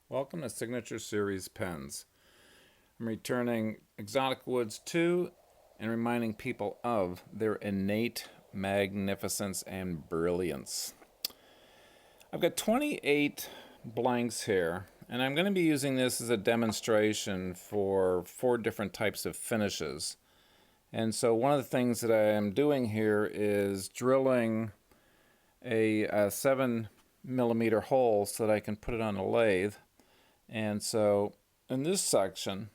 Welcome to Signature Series Pens. I'm returning Exotic Woods 2 and reminding people of their innate magnificence and brilliance. I've got 28 blanks here, and I'm going to be using this as a demonstration for 4 different types of finishes. And so one of the things that I am doing here is drilling a 7mm hole so that I can put it on a lathe. And so in this section,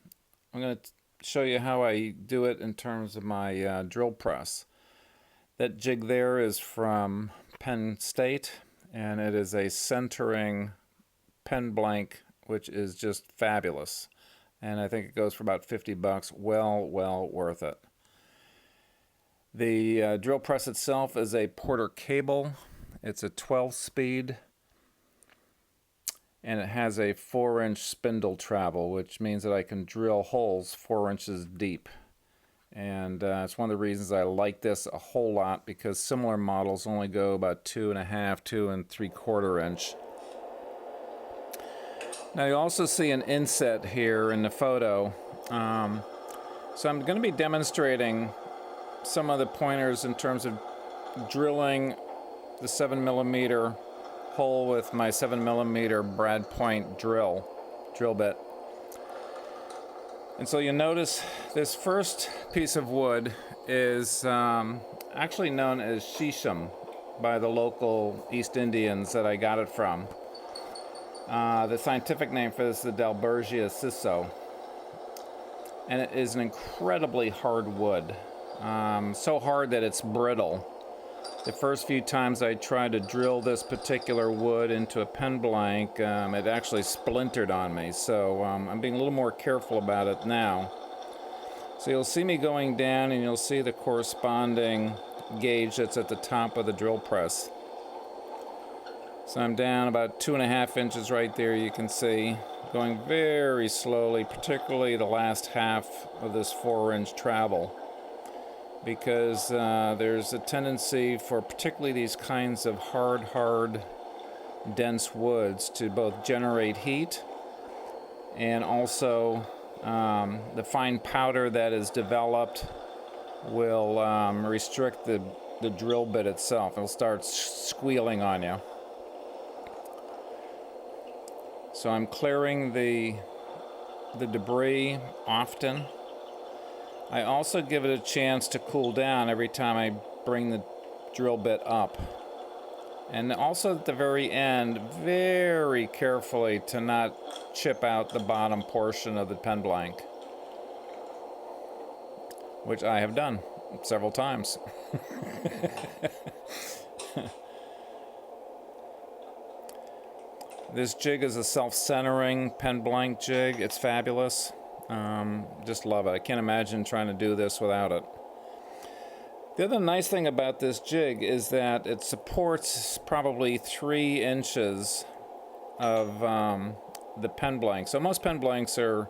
I'm going to show you how I do it in terms of my drill press. That jig there is from Penn State, and it is a centering pen blank, which is just fabulous. And I think it goes for about 50 bucks. Well worth it. The drill press itself is a Porter cable. It's a 12-speed. And it has a 4-inch spindle travel, which means that I can drill holes 4 inches deep. And it's one of the reasons I like this a whole lot, because similar models only go about 2.5, 2 3/4 inch. Now you also see an inset here in the photo. So I'm going to be demonstrating some of the pointers in terms of drilling the 7mm hole with my 7mm brad point drill bit. And so you notice this first piece of wood is actually known as shisham by the local East Indians that I got it from. The scientific name for this is the Dalbergia siso, and it is an incredibly hard wood, so hard that it's brittle. The first few times I tried to drill this particular wood into a pen blank, it actually splintered on me. So I'm being a little more careful about it now. So you'll see me going down, and you'll see the corresponding gauge that's at the top of the drill press. So I'm down about 2.5 inches right there, you can see, going very slowly, particularly the last half of this 4-inch travel. Because there's a tendency for particularly these kinds of hard, dense woods to both generate heat, and also the fine powder that is developed will restrict the drill bit itself. It'll start squealing on you. So I'm clearing the debris often. I also give it a chance to cool down every time I bring the drill bit up. And also at the very end, very carefully to not chip out the bottom portion of the pen blank, which I have done several times. This jig is a self-centering pen blank jig. It's fabulous. Just love it. I can't imagine trying to do this without it. The other nice thing about this jig is that it supports probably 3 inches of the pen blank. So most pen blanks are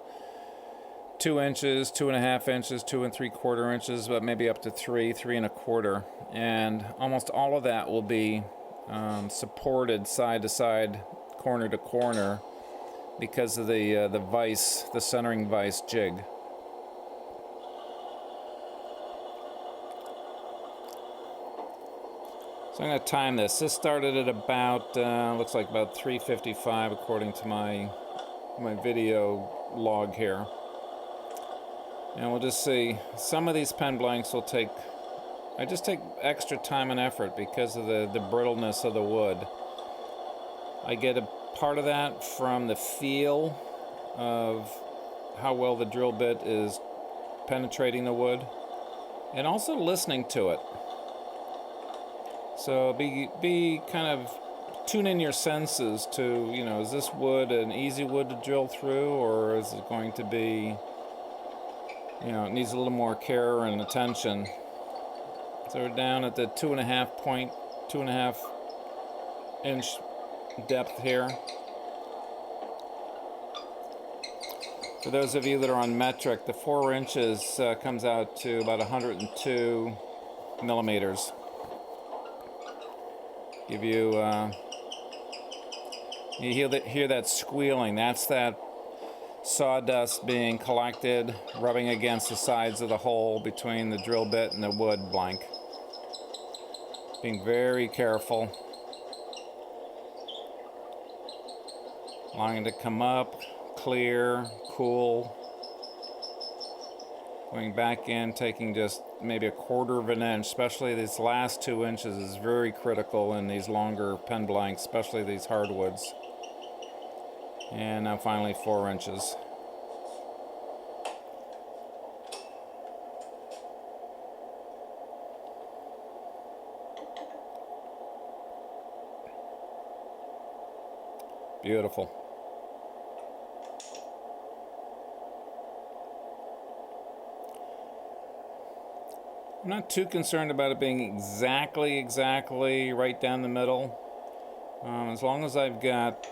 2 inches, 2.5 inches, 2 3/4 inches, but maybe up to 3, 3 1/4. And almost all of that will be supported side to side, corner to corner, because of the vise, the centering vise jig. So I'm going to time this. This started at about, looks like about 3:55 according to my video log here. And we'll just see, some of these pen blanks will take, I just take extra time and effort because of the brittleness of the wood. I get a part of that from the feel of how well the drill bit is penetrating the wood, and also listening to it. So be kind of tune in your senses to, you know, is this wood an easy wood to drill through, or is it going to be, you know, it needs a little more care and attention. So we're down at the 2.5 inch depth here. For those of you that are on metric, the 4 inches comes out to about 102 millimeters. Give you You hear that squealing. That's that sawdust being collected, rubbing against the sides of the hole between the drill bit and the wood blank. Being very careful. Allowing it to come up, clear, cool. Going back in, taking just maybe a quarter of an inch, especially these last 2 inches is very critical in these longer pen blanks, especially these hardwoods. And now finally 4 inches. Beautiful. I'm not too concerned about it being exactly right down the middle. As long as I've got,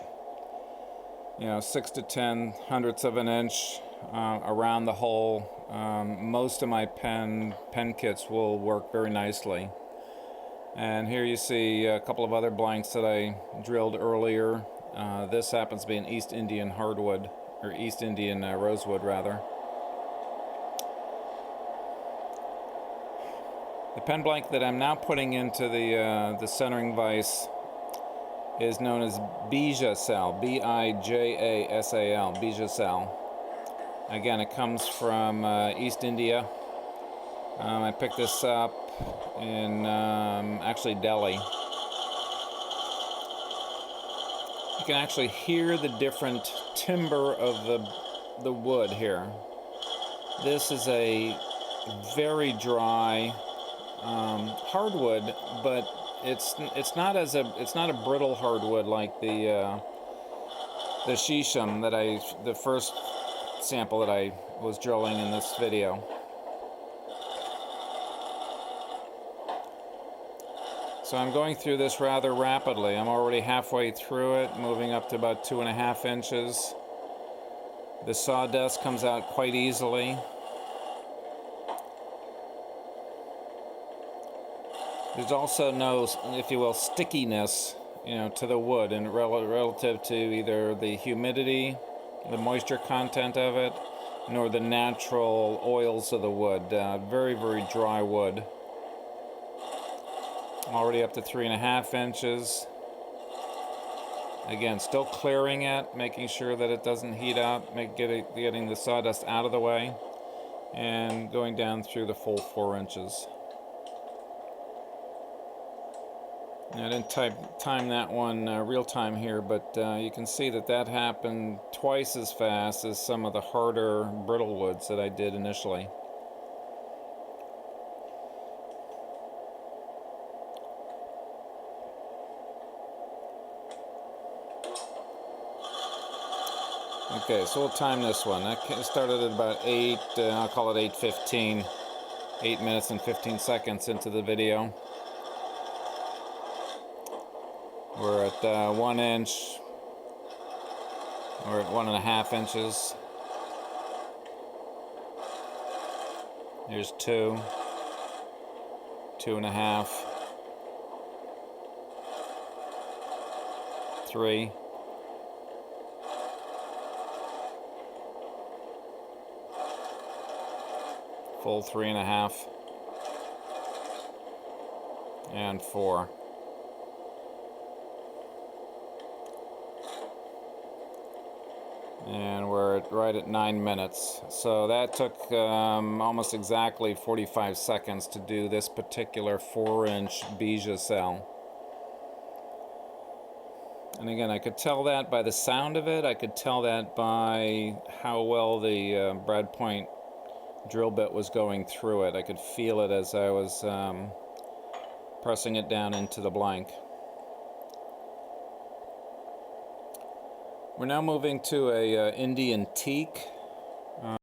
6 to 10 hundredths of an inch around the hole, most of my pen kits will work very nicely. And here you see a couple of other blanks that I drilled earlier. This happens to be an East Indian hardwood, or East Indian rosewood rather. The pen blank that I'm now putting into the centering vise is known as Giselle, B-I-J-A-S-A-L, Giselle. Again, it comes from East India. I picked this up in actually Delhi. You can actually hear the different timbre of the wood here. This is a very dry hardwood, but it's not a brittle hardwood like the shisham that the first sample that I was drilling in this video. So I'm going through this rather rapidly. I'm already halfway through it, moving up to about 2.5 inches. The sawdust comes out quite easily. There's also no, if you will, stickiness, to the wood, and relative to either the humidity, the moisture content of it, nor the natural oils of the wood. Very, very dry wood. Already up to 3.5 inches. Again, still clearing it, making sure that it doesn't heat up, getting the sawdust out of the way, and going down through the full 4 inches. I didn't time that one real time here, but you can see that happened twice as fast as some of the harder brittle woods that I did initially. Okay, so we'll time this one. I started at about 8, I'll call it 8:15, 8 minutes and 15 seconds into the video. We're at 1 inch, we're at 1.5 inches. Here's 2, 2.5, 3, full 3.5, and 4. And we're right at 9 minutes. So that took almost exactly 45 seconds to do this particular 4-inch Giselle. And again, I could tell that by the sound of it. I could tell that by how well the brad point drill bit was going through it. I could feel it as I was pressing it down into the blank. We're now moving to a Indy Antique. I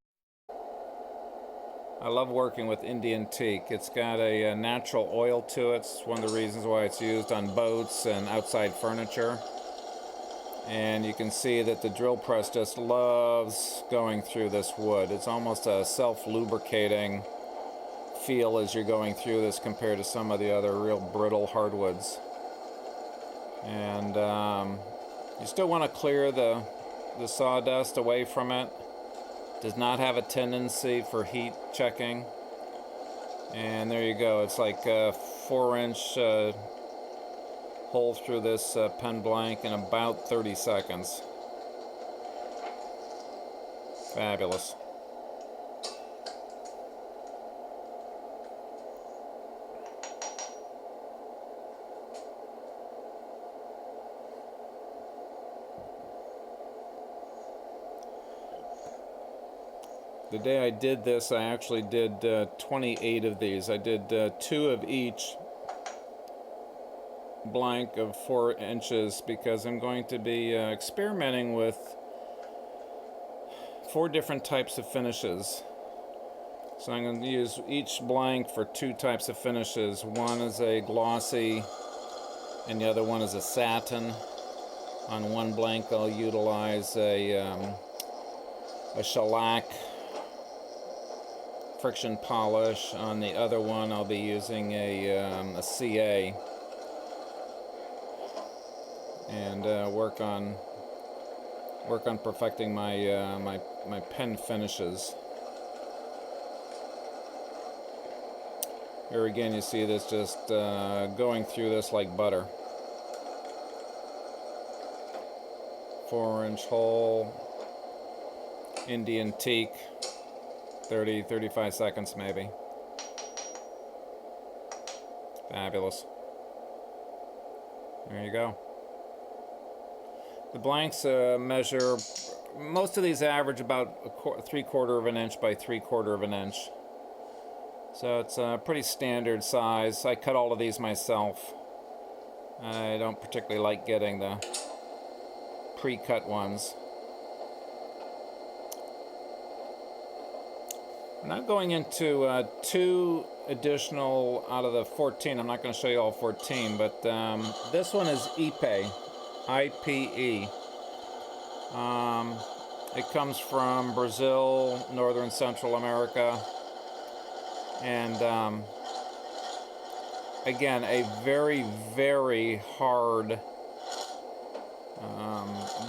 love working with Indy Antique. It's got a natural oil to it. It's one of the reasons why it's used on boats and outside furniture. And you can see that the drill press just loves going through this wood. It's almost a self-lubricating feel as you're going through this compared to some of the other real brittle hardwoods. And You still want to clear the sawdust away from it. Does not have a tendency for heat checking. And there you go. It's like a 4-inch hole through this pen blank in about 30 seconds. Fabulous. The day I did this, I actually did 28 of these. I did 2 of each blank of 4 inches because I'm going to be experimenting with 4 different types of finishes. So I'm going to use each blank for 2 types of finishes. One is a glossy and the other one is a satin. On one blank I'll utilize a shellac friction polish. On the other one I'll be using a CA and work on perfecting my pen finishes. Here again you see this just going through this like butter. 4-inch hole, Indy Antique, 30-35 seconds maybe. Fabulous. There you go. The blanks measure, most of these average about 3/4 of an inch by 3/4 of an inch. So it's a pretty standard size. I cut all of these myself. I don't particularly like getting the pre-cut ones. I'm now going into 2 additional out of the 14. I'm not going to show you all 14, but this one is Ipe, I-P-E. It comes from Brazil, northern Central America, and again, a very, very hard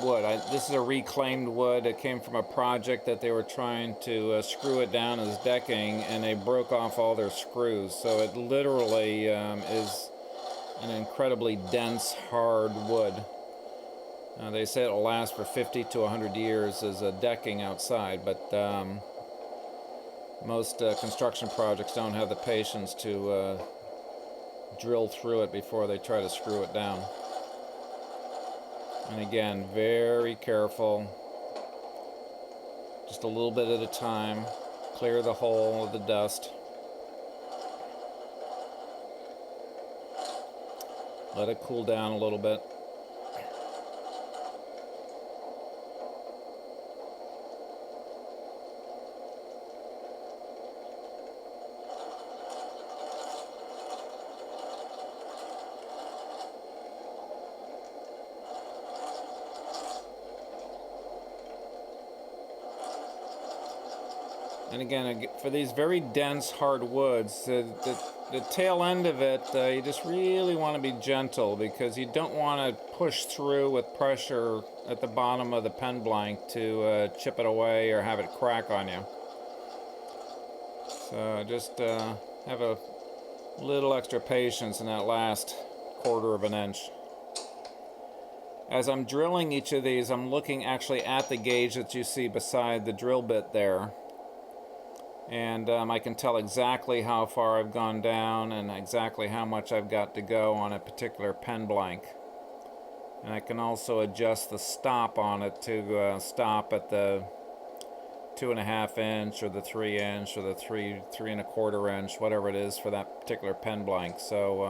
wood. This is a reclaimed wood. It came from a project that they were trying to screw it down as decking, and they broke off all their screws. So it literally is an incredibly dense, hard wood. They say it'll last for 50 to 100 years as a decking outside, but most construction projects don't have the patience to drill through it before they try to screw it down. And again, very careful, just a little bit at a time. Clear the hole of the dust. Let it cool down a little bit. And again, for these very dense hard woods, the tail end of it, you just really want to be gentle because you don't want to push through with pressure at the bottom of the pen blank to chip it away or have it crack on you. So just have a little extra patience in that last 1/4 of an inch. As I'm drilling each of these, I'm looking actually at the gauge that you see beside the drill bit there. And I can tell exactly how far I've gone down and exactly how much I've got to go on a particular pen blank. And I can also adjust the stop on it to stop at the 2.5 inch or the 3 inch or the 3.25 inch, whatever it is for that particular pen blank. So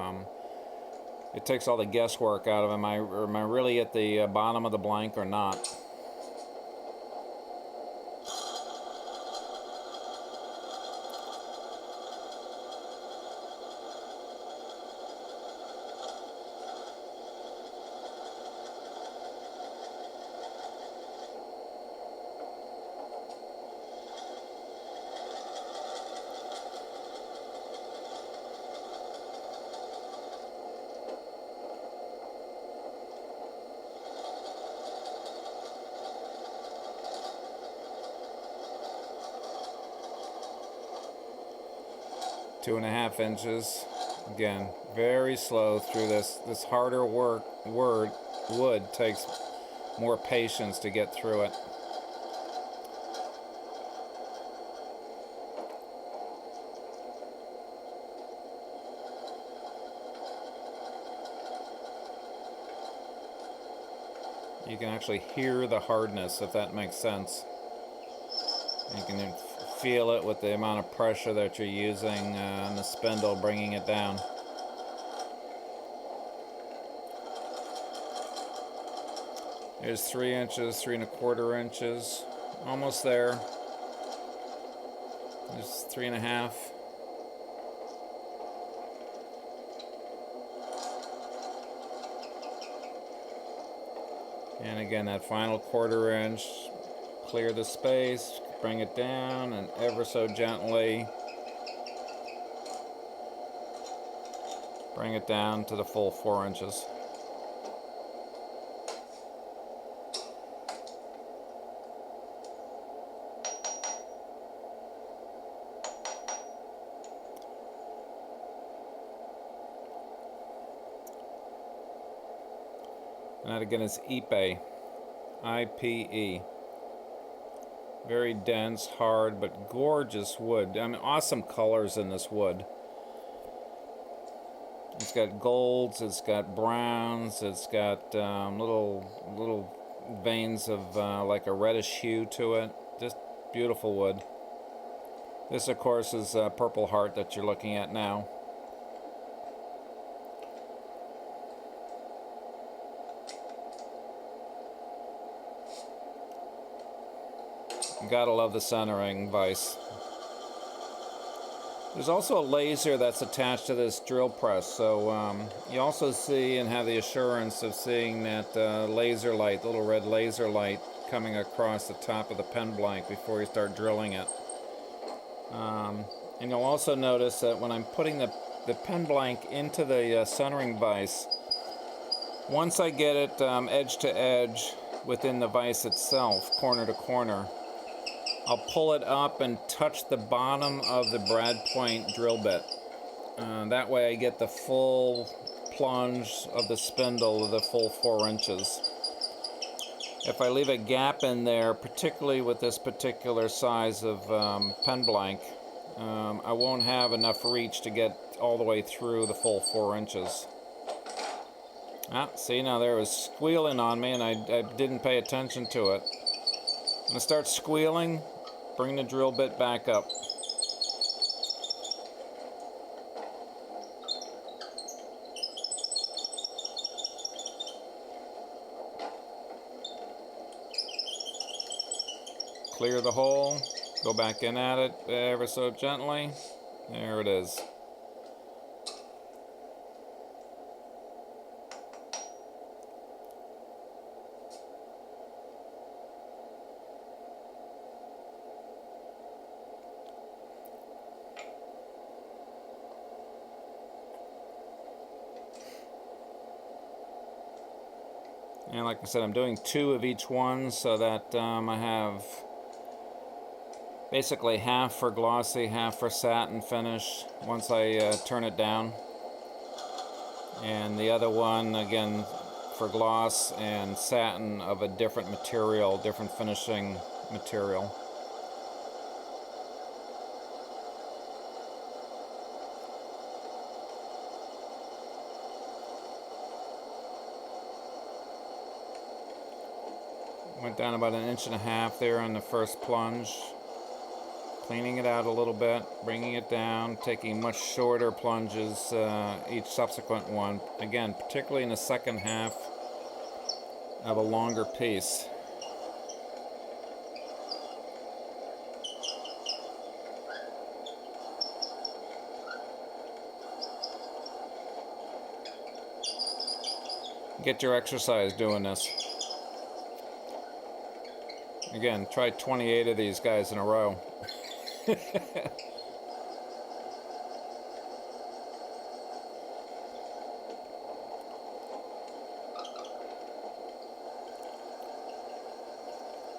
it takes all the guesswork out of it. Am I really at the bottom of the blank or not? 2.5 inches. Again, very slow through this. This harder wood takes more patience to get through it. You can actually hear the hardness, if that makes sense. You can feel it with the amount of pressure that you're using on the spindle, bringing it down. Here's 3 inches, 3¼ inches, almost there. There's 3.5. And again, that final 1/4 inch, clear the space, bring it down, and ever so gently bring it down to the full 4 inches. And that again is Ipe, I-P-E. Very dense, hard, but gorgeous wood. I mean, awesome colors in this wood. It's got golds, it's got browns, it's got little veins of like a reddish hue to it. Just beautiful wood. This, of course, is Purple Heart that you're looking at now. Gotta love the centering vise. There's also a laser that's attached to this drill press, so you also see and have the assurance of seeing that laser light, little red laser light coming across the top of the pen blank before you start drilling it. And you'll also notice that when I'm putting the pen blank into the centering vise, once I get it edge to edge within the vise itself, corner to corner, I'll pull it up and touch the bottom of the brad point drill bit. That way I get the full plunge of the spindle of the full 4 inches. If I leave a gap in there, particularly with this particular size of pen blank, I won't have enough reach to get all the way through the full 4 inches. Ah, see, now there was squealing on me and I didn't pay attention to it. When it starts squealing, bring the drill bit back up. Clear the hole, go back in at it ever so gently. There it is. And like I said, I'm doing 2 of each one so that I have basically half for glossy, half for satin finish once I turn it down. And the other one, again, for gloss and satin of a different material, different finishing material. Went down about 1.5 inches there on the first plunge. Cleaning it out a little bit, bringing it down, taking much shorter plunges each subsequent one. Again, particularly in the second half of a longer piece. Get your exercise doing this. Again, try 28 of these guys in a row.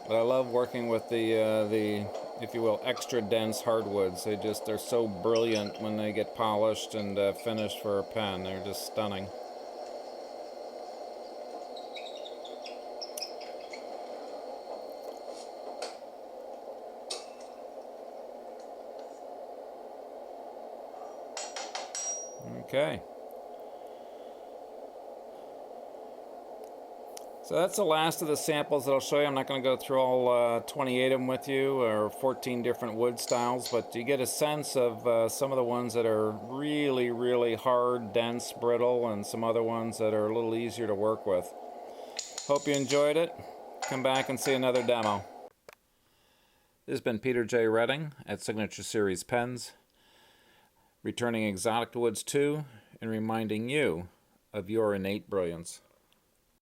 But I love working with the if you will, extra dense hardwoods. They're so brilliant when they get polished and finished for a pen. They're just stunning. Okay. So that's the last of the samples that I'll show you. I'm not going to go through all 28 of them with you, or 14 different wood styles, but you get a sense of some of the ones that are really, really hard, dense, brittle, and some other ones that are a little easier to work with. Hope you enjoyed it. Come back and see another demo. This has been Peter J. Redding at Signature Series Pens, returning Exotic Woods 2 and reminding you of your innate brilliance.